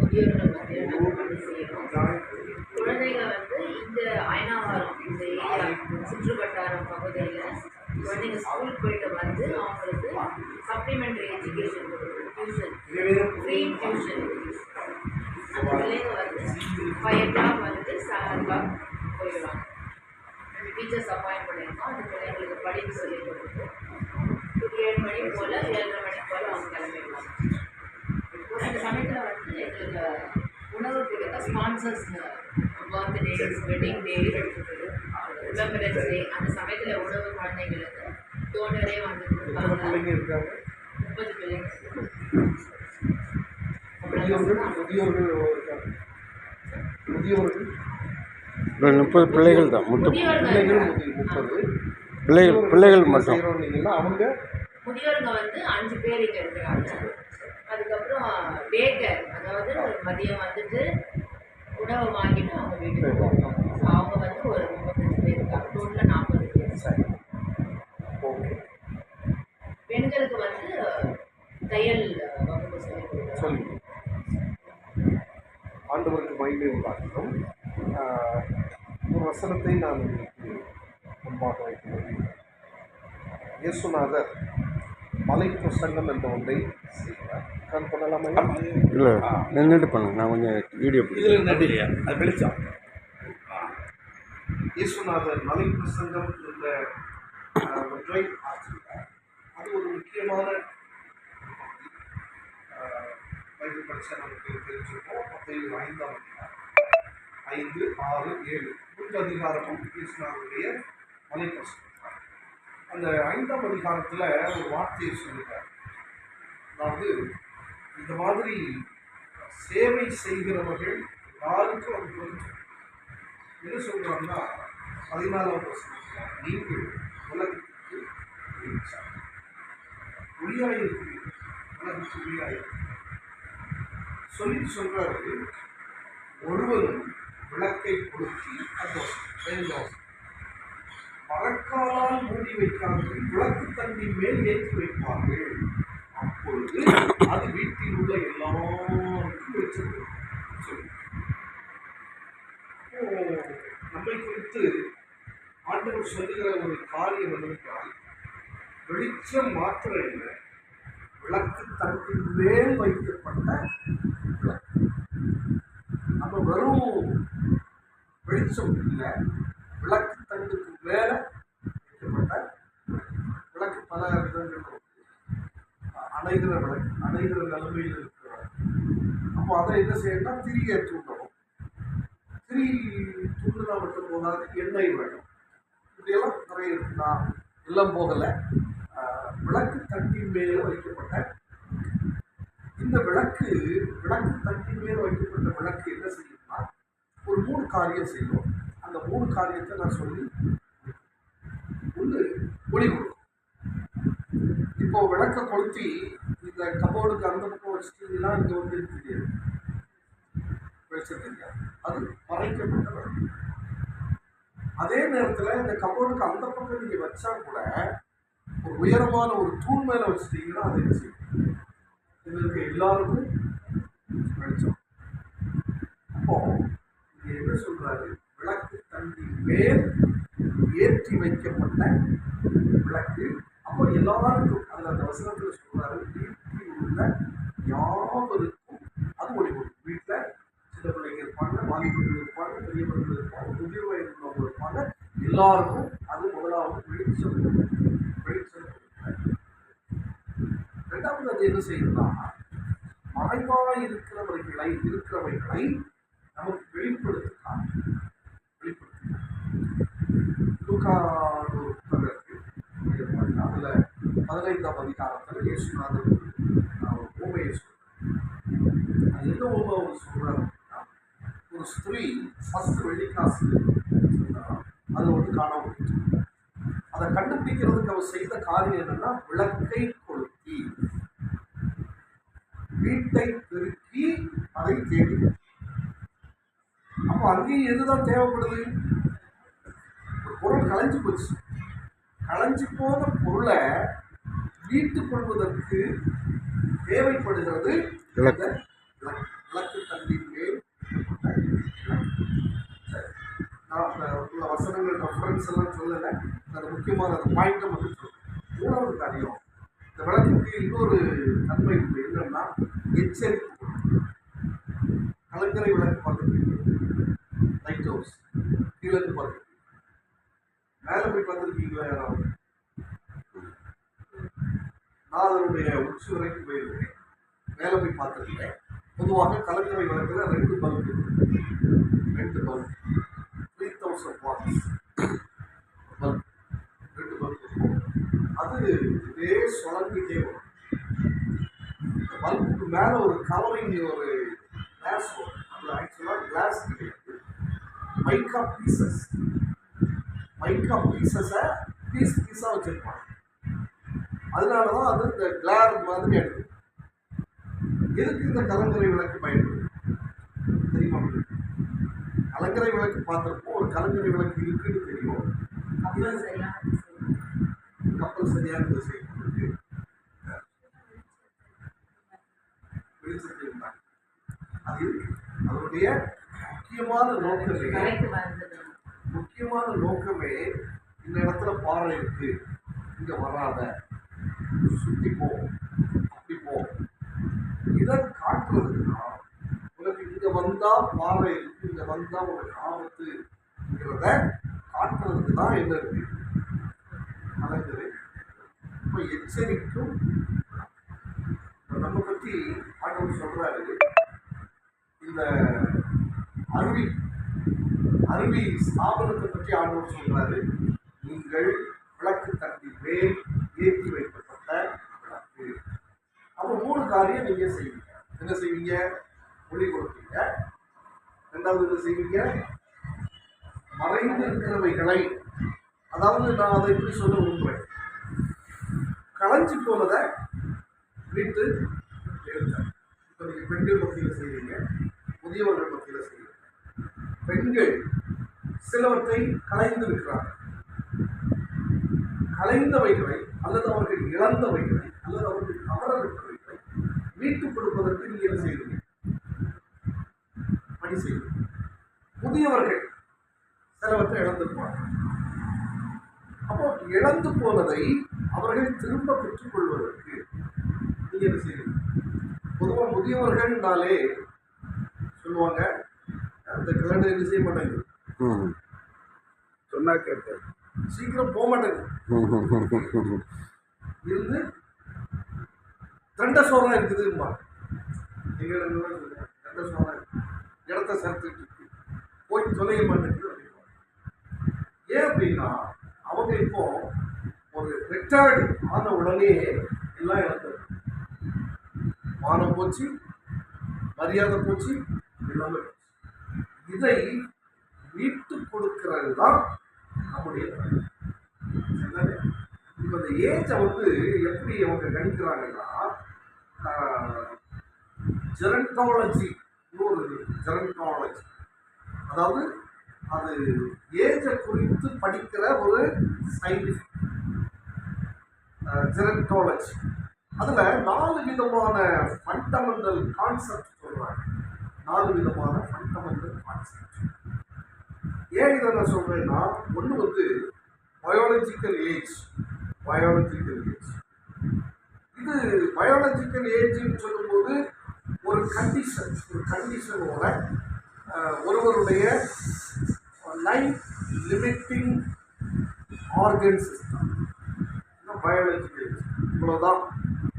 முதியோர்கள் மத்தியில் நம்ம வந்து செய்யணும். குழந்தைங்க வந்து இந்த அயனாவரம் இந்த ஏரியா சுற்று வட்டாரம் பகுதியில் குழந்தைங்க ஸ்கூல் போயிட்டு வந்து அவங்களுக்கு supplementary education tuition free tuition அந்த பிள்ளைங்க வந்து 5 o'clock வந்து 7 o'clock போயிடுவாங்க. டீச்சர்ஸ் அப்பாயிண்ட் பண்ணியிருக்கோம். அந்த பிள்ளைங்களுக்கு படிப்பு சொல்லி கொடுத்து 7 மணி போல் 7:30 மணி போல் அவங்க கிளம்பிடுவாங்க. அந்த சமயத்தில் வந்து எங்களுக்கு உணவு கொடுக்க sponsors birthdays wedding day remembrance day அந்த சமயத்தில் உணவு குழந்தைங்களுக்கு டோனரே வந்து கொடுப்பாங்க. 30 பிள்ளைங்க. முதியோர்கள் 30 பிள்ளைகள் தான். பிள்ளைகள் மட்டும் அவங்க முதியோருங்க வந்து 5 பேர் இங்கே இருக்கிறாங்க. அதுக்கப்புறம் டே கேர், அதாவது மதியம் வந்துட்டு உணவை வாங்கிட்டு அவங்க வீட்டுக்கு போவாங்க. ஸோ அவங்க வந்து ஒரு 35 பேர் இருக்காங்க. டோட்டலாக 40 பேர். பெண்களுக்கு வந்து தையல் வகுப்பு சொல்லி ஆண்டவருக்கு மகிமை உண்டாகட்டும். ஒரு வசனத்தை நான் உங்களுக்கு முன்பாக வைக்கிறேன். இயேசுநாதர் மலை பிரசங்கம் என்ற ஒன்றை செய்கிறார். நான் பண்ணலாமா? இல்லை, நின்றுட்டு பண்ணுங்க. நான் கொஞ்சம் வீடியோ அது வெளிச்சம். இயேசுநாதர் மலை பிரசங்கம் என்ற ஒன்றை ஆற்றினார். அது ஒரு முக்கியமான பைபிள் படித்தா நமக்கு தெரிஞ்சிருக்கோம். மத்தேயு 5-ம் அதிகாரம் 5, 6, 7 3 அதிகாரமும் இயேசுநாதருடைய மலை பிரசங்கம். அந்த 5ஆம் அதிகாரத்தில் ஒரு வார்த்தையை சொல்லிட்டார். அதாவது இந்த மாதிரி சேவை செய்கிறவர்கள் யாருக்கும் அது புரிஞ்சு என்ன சொல்கிறாங்கன்னா 14ஆம் வசனத்தில் நீங்கள் உலகத்துக்கு ஒளியாயிருக்கிறீர்கள், உலகத்துக்கு ஒளியாயிருக்கிறீர்கள் சொல்லிட்டு சொல்றாரு. ஒருவரும் விளக்கை கொளுத்தி மரக்காலால் மூடி வைக்காமல் விளக்கு தண்ணின் மேல் ஏற்றி வைப்பார்கள். அப்பொழுது அது வீட்டில் உள்ள எல்லாருக்கும் வெளிச்சம். நம்மை குறித்து ஆண்டவர் சொல்லுகிற ஒரு காரியம் என்னவென்றால், வெளிச்சம் மாத்திரம் இல்லை, விளக்கு தண்டின் மேல் வைக்கப்பட்ட விளக்கு. நம்ம வெறும் வெளிச்சம் இல்லை, விளக்கு தண்டுக்கு மேல வைக்கப்பட்ட விளக்கு. பல விதங்கள் அணைகிற விளக்கு, அணைகிற நிலைமையில் இருக்கிற. அப்போ அதை என்ன செய்யணும்னா திரியை தூண்டணும். திரி தூண்டுனா மட்டும் போதாது, எண்ணெய் வேணும். இப்படியெல்லாம் நிறைய இருக்குன்னா எல்லாம் போகலை. விளக்கு தண்டின் மேலே வைக்கப்பட்ட இந்த விளக்கு தண்டின் மேலே வைக்கப்பட்ட விளக்கு என்ன செய்யும்னா ஒரு 3 காரியம் செய்யும். அந்த 3 காரியத்தை நான் சொல்லி ஒன்று ஒளி கொடுக்கும். இப்போ விளக்கை கொளுத்தி இந்த கபோர்டுக்கு அந்த பக்கம் வச்சுட்டீங்கன்னா இங்கே வந்து தெரியாது, வெளிச்சம் தெரியாது. அது மறைக்கப்பட்ட விளக்கு. அதே நேரத்தில் இந்த கபோர்டுக்கு அந்த பக்கம் நீங்கள் வச்சா கூட ஒரு உயரமான ஒரு தூண் மேலே வச்சுட்டீங்கன்னா அது என்ன செய்யும்? இதற்கு எல்லாருக்கும் வெளிச்சம். அப்போ இங்க என்ன சொல்றாரு? விளக்கு தண்டின் மேல் ஏற்றி வைக்கப்பட்ட விளக்கு. அப்போ எல்லாருக்கும் அதில் அந்த வசனத்தில் சொல்றாரு, வீட்டில் உள்ள யாவருக்கும் அது ஒளி கொடுக்கும். வீட்டில் சின்ன பிள்ளைங்க இருப்பாங்க, வாலிபர்கள் இருப்பாங்க, பெரியவர்கள் இருப்பாங்க, முதிர் வயது உள்ளவங்க இருப்பாங்க. எல்லாருக்கும் அது முதலாவது வெளிச்சம். ரெண்டாவது அது என்ன செய்யுதுன்னா, மறைவாக இருக்கிறவைகளை நமக்கு வெளிப்படுத்துகிறார். அதுல 15ஆம் அதிகாரத்தில் இயேசுநாதர் ஊமையை சொல்றார். அது என்ன ஊமை அவர் சொல்றாரு? ஒரு ஸ்திரீ ஃபர்ஸ்ட் வெள்ளிக்காசு அது ஒன்று காணாம போயிடுச்சு. அதை கண்டுபிடிக்கிறதுக்கு அவர் செய்த காரியம் என்னன்னா, விளக்கை கொளுத்தி வீட்டை பெருக்கி அதை தேடி. அப்போ அங்கேயும் எதுதான் தேவைப்படுது? ஒரு பொருள் களைஞ்சு போச்சு. களைஞ்சு போன பொருளை மீட்டுக் கொள்வதற்கு தேவைப்படுகிறது விளக்கு. வசனங்கள் ரெஃபரன்ஸ் எல்லாம் சொல்லலை, அது முக்கியமான அந்த பாயிண்ட்டை மட்டும் சொல்லுங்கள். மூணாவது காரியம், இந்த விளக்குக்கு இன்னொரு நன்மை இருக்குது. என்னன்னா எச்சரிக்கை. கலங்கரை விளக்கு பார்த்துருக்கீங்க, லைட் ஹவுஸ் கீழே பார்த்துருக்கீங்க, மேலே போய் பார்த்துருக்கீங்களா யாராவது? நான் அதனுடைய உச்சி வரைக்கும் போயிருக்கேன், மேலே போய் பார்த்துருக்கேன். பொதுவாக கலங்கரை விளக்குல 2 பல்பு 3000 வாட்ஸ் பல்ப், 2 பல்ப் இருக்கும். அது இதே சுழங்கிட்டே வரும். இந்த பல்புக்கு மேலே ஒரு கவரிங், ஒரு கிளாஸ் வரும். அது ஆக்சுவலாக கிளாஸ் கிடையாது, மைக்கா பீசஸை பீஸாக வச்சுருப்பாங்க. அதனால தான் அது இந்த கிளார் மாதிரி எடுக்கும். எதுக்கு இந்த கலங்கரை விளக்கு பயன்படுது தெரியுமா? கலங்கரை விளக்கு பார்த்துருப்போம், ஒரு கலங்கரை விளக்கு இருக்குன்னு தெரியும். கப்பல் சரியான திசை வெளிச்சத்தில் இருந்தாங்க. அது இருக்கு. அதனுடைய முக்கியமான நோக்கமே இந்த இடத்துல பாறை இருக்கு, இங்க வராத, சுத்தி போ, அப்படி போ, இதை காட்டுறதுன்னா உனக்கு இங்க வந்தா பாறை இருக்கு, இங்க வந்தா உனக்கு ஆபத்துங்கிறத காட்டுறதுக்கு தான் என்ன இருக்கு கலங்கரை. இப்போ எச்சரிக்கும். நம்ம பற்றி ஆண்டவர் சொல்றாரு, இந்த அருவி ஸ்தாபனத்தை பற்றி ஆண்டவர் சொல்றாரு, நீங்கள் விளக்கு தட்டின் மேல் ஏற்றி வைக்கப்பட்ட விளக்கு. அப்போ 3 காரியம் நீங்க செய்வீங்க. என்ன செய்வீங்க? ஒளி கொடுப்பீங்க. 2வது என்ன செய்வீங்க? மறைந்து இருக்கிறவைகளை, அதாவது நான் அதை எப்படி சொல்ல விரும்புகிறேன், களைஞ்சி போனதை மீட்டு எடுத்தேன். இப்போ நீங்கள் பெண்கள் மத்தியில் செய்வீங்க, முதியவர்கள் மத்தியில் செய்வீங்க. பெண்கள் சிலவற்றை களைந்திருக்கிறார்கள். களைந்தவைகளை அல்லது அவர்கள் இழந்தவைகளை அல்லது அவர்கள் தவறவிட்டவைகளை மீட்டுக் கொடுப்பதற்கு நீங்கள் என்ன செய்வீங்க? பணி செய்வீங்க. முதியவர்கள் சிலவற்றை இழந்திருப்பார்கள். அப்போ இழந்து போனதை அவர்கள் திரும்ப பெற்றுக்கொள்வதற்கு நீங்கள் என்ன செய்வீங்க? பொதுவாக முதியவர்கள்னாலே சொல்லுவாங்க, அந்த கிழடு என்ன செய்ய மாட்டாங்க, சொன்னா கேட்க சீக்கிரம் போக மாட்டேங்குது, இருந்து தண்ட சோறா இருக்குதுமா, தண்ட சோறா இருக்கு, இடத்த சறுத்துட்டு இருக்கு, போய் தொலைய மாட்டேங்குது. ஏன் அப்படின்னா அவங்க இப்போ ஒரு ரிட்டையர்டு ஆன உடனே எல்லாம் இழந்தது. மானம் போச்சு, மரியாதை போச்சு, எல்லாமே போச்சு. இதை மீட்டு கொடுக்கிறது தான் நம்முடைய இப்போ இந்த ஏஜை எப்படி அவங்க கணிக்கிறாங்கன்னா, ஜெரண்டாலஜி, அதாவது அது ஏஜை குறித்து படிக்கிற ஒரு சயின்டிஃபிக் ஜெரண்டாலஜி. அதில் 4 விதமான ஃபண்டமெண்டல் கான்செப்ட் சொல்கிறாங்க. 4 விதமான ஃபண்டமெண்டல் கான்செப்ட். ஏன் இதை நான் சொல்கிறேன்னா, ஒன்று பயாலஜிக்கல் ஏஜ். இது பயாலஜிக்கல் ஏஜ்னு சொல்லும்போது ஒரு கண்டிஷனோட ஒருவருடைய life limiting organ system biological age. இவ்வளோதான்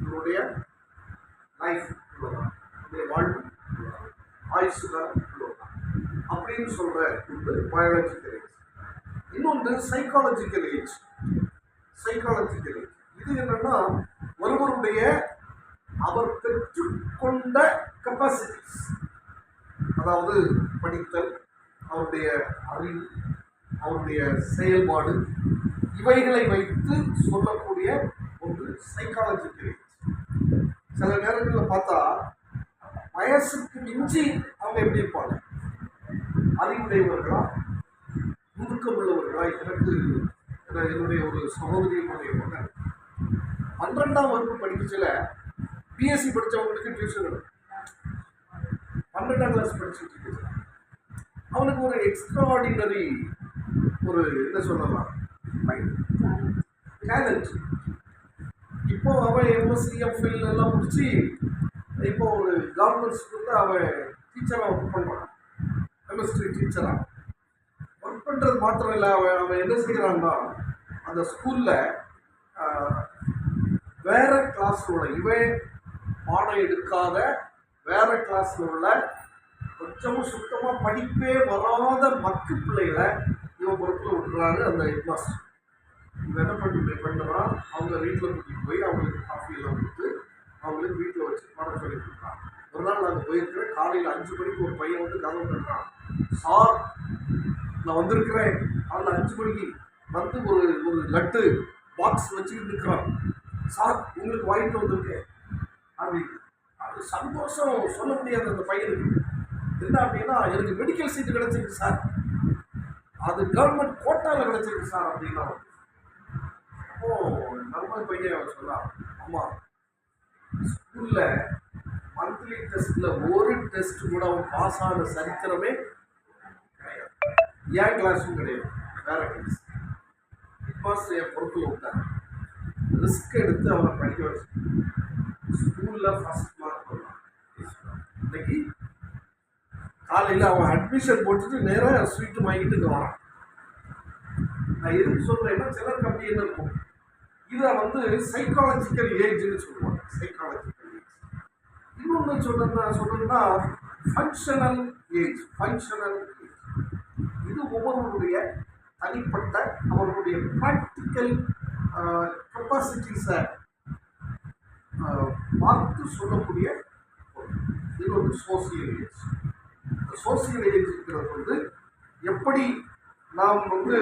இவருடைய லைஃப், இவ்வளோதான் இவருடைய வாழ்வு, ஆயுசுதான் இவ்வளோதான் அப்படின்னு சொல்கிற ஒன்று பயாலஜிக்கல் ஏஜ். இன்னொன்று சைக்காலஜிக்கல் ஏஜ். இது என்னன்னா ஒருவருடைய அவர் பெற்றுக்கொண்ட கெப்பாசிட்டிஸ், அதாவது படித்தல், அவருடைய அறிவு, அவருடைய செயல்பாடு, இவைகளை வைத்து சொல்லக்கூடிய ஒன்று சைக்காலஜிக்கல் ஏஜ். சில நேரங்களில் பார்த்தா வயசுக்கு மிஞ்சி அவங்க எப்படி இருப்பாங்க, அறிவுடையவர்களா, நுணுக்கம் உள்ளவர்களா. என்னுடைய ஒரு சகோதரியினுடைய மகன் 12ஆம் வகுப்பு படிக்கச்சில பிஎஸ்சி படித்தவங்களுக்கு டியூஷன் எடுக்கும். 12ஆம் கிளாஸ் படிச்சுட்டு அவனுக்கு ஒரு எக்ஸ்ட்ராஆர்டினரி ஒரு என்ன சொல்லலாம் டேலண்ட். இப்போ அவன் எம்எஸ்சி எம்ஃபில் எல்லாம் முடிச்சு இப்போ ஒரு கவர்மெண்ட் ஸ்கூலில் அவன் டீச்சராக ஒர்க் பண்ணுறான். கெமிஸ்ட்ரி டீச்சராக ஒர்க் பண்ணுறது மாத்திரம் இல்லை, அவன் என்ன செய்கிறான்னா அந்த ஸ்கூலில் வேற கிளாஸில் உள்ள இவன் பாடம் எடுக்காத வேற கிளாஸில் உள்ள கொஞ்சமும் சுத்தமாக படிப்பே வராத மக்கு பிள்ளைகளை இவன் பொறுப்பில் விட்டுறாரு அந்த ஹெட்மாஸ்டர். இவன் என்ன பண்ணுறான், அவங்க வீட்டில் கூட்டிகிட்டு போய் அவங்களுக்கு காஃபியெல்லாம் கொடுத்து அவங்களுக்கு வீட்டில் வச்சு பாடம் சொல்லி கொடுக்குறான். ஒரு நாள் நாங்கள் போயிருக்கிறேன், காலையில் 5 மணிக்கு ஒரு பையன் வந்து கதவு கட்டுறான். சார் நான் வந்திருக்கிறேன், காலையில் 5 மணிக்கு வந்து ஒரு லட்டு பாக்ஸ் வச்சுக்கிட்டு இருக்கிறான். சார் உங்களுக்கு வாங்கிட்டு வந்திருக்கேன் அப்படின்னு. அது சந்தோஷம் சொல்ல முடியாது அந்த பையனுக்கு. என்ன அப்படின்னா, எனக்கு மெடிக்கல் சீட்டு கிடச்சிருக்கு சார், அது கவர்மெண்ட் கோட்டாவில் கிடச்சிருக்கு சார் அப்படின்னா. அப்போ நம்ம பையன் சொன்னான், ஆமாம் ஸ்கூலில் மந்த்லி டெஸ்ட்டில் ஒரு டெஸ்ட் கூட அவன் பாஸ் ஆன சரித்திரமே கிடையாது. ஏன் கிளாஸும் கிடையாது, வேற கிளாஸ். ஹெட்மாஸ்டர் என் பொறுப்பில் விட்டார். ரிஸ்க் எடுத்து அவனை படிக்க வச்சு ஸ்கூலில் ஃபஸ்ட் மார்க் பண்ணான். இன்னைக்கு காலையில் அவன் அட்மிஷன் போட்டுட்டு நேராக ஸ்வீட்டு வாங்கிட்டு வரான். நான் எதுக்கு சொல்கிறேன்னா, சிலருக்கு அப்படி என்ன இருக்கும், இதை வந்து சைக்காலஜிக்கல் ஏஜ்னு சொல்லுவாங்க. Psychological age. இன்னொன்று சொல்லணும்னா ஃபங்க்ஷனல் ஏஜ். ஃபங்க்ஷனல் ஏஜ் இது ஒவ்வொருவருடைய தனிப்பட்ட அவர்களுடைய ப்ராக்டிக்கல் கெப்பாசிட்டிஸை பார்த்து சொல்லக்கூடிய இது ஒரு சோசியல் ஏஜ். இந்த சோசியல் ஏஜ்ங்கிறது வந்து எப்படி நாம் வந்து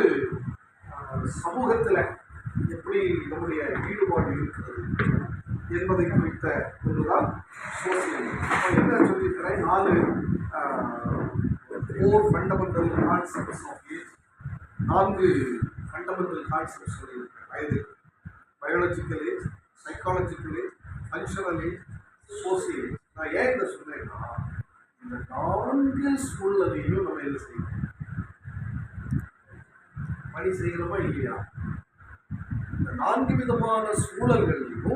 சமூகத்தில் எப்படி நம்முடைய ஈடுபாடு இருக்கிறது என்பதை குறித்த ஒன்றுதான் சோசியல் ஏஜ். இப்போ என்ன சொல்லியிருக்கிறேன், 4 fundamental concepts of age, 4 fundamental concepts சொல்லியிருக்கிறேன். வயது, biological age, psychological age, functional age, social age. நான் ஏன் இதை சொன்னேன்னா, இந்த 4 சூழ்நிலையும் நம்ம என்ன செய்யணும், பணி செய்கிறோமா இல்லையா? இந்த 4 விதமான சூழல்களையும்